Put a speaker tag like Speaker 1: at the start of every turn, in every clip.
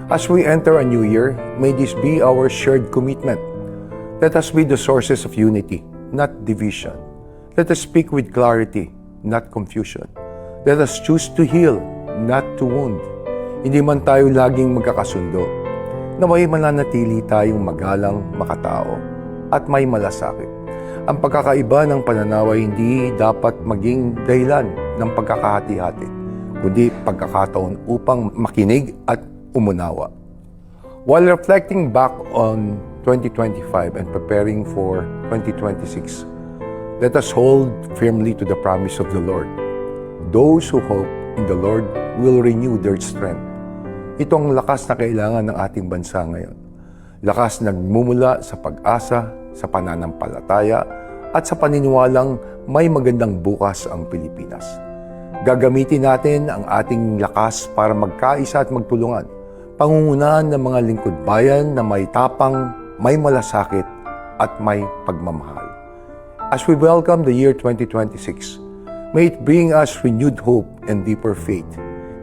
Speaker 1: As we enter a new year, may this be our shared commitment. Let us be the sources of unity, not division. Let us speak with clarity, not confusion. Let us choose to heal, not to wound. Hindi man tayo laging magkakasundo. Naway mananatili tayong magalang, makatao, at may malasakit. Ang pagkakaiba ng pananaw ay hindi dapat maging dahilan ng pagkakahati-hati, kundi pagkakataon upang makinig at umunawa. While reflecting back on 2025 and preparing for 2026, let us hold firmly to the promise of the Lord. Those who hope in the Lord will renew their strength. Ito ang lakas na kailangan ng ating bansa ngayon. Lakas na nagmumula sa pag-asa, sa pananampalataya, at sa paniniwalang may magandang bukas ang Pilipinas. Gagamitin natin ang ating lakas para magkaisa at magtulungan. Pangungunahan ng mga lingkod bayan na may tapang, may malasakit, at may pagmamahal. As we welcome the year 2026, may it bring us renewed hope and deeper faith.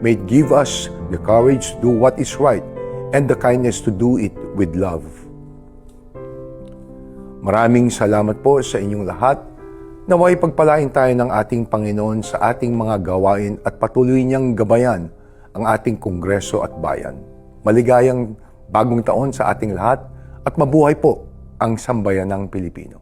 Speaker 1: May it give us the courage to do what is right and the kindness to do it with love. Maraming salamat po sa inyong lahat. Naway pagpalain tayo ng ating Panginoon sa ating mga gawain at patuloy niyang gabayan ang ating Kongreso at Bayan. Maligayang bagong taon sa ating lahat at mabuhay po ang sambayanang Pilipino.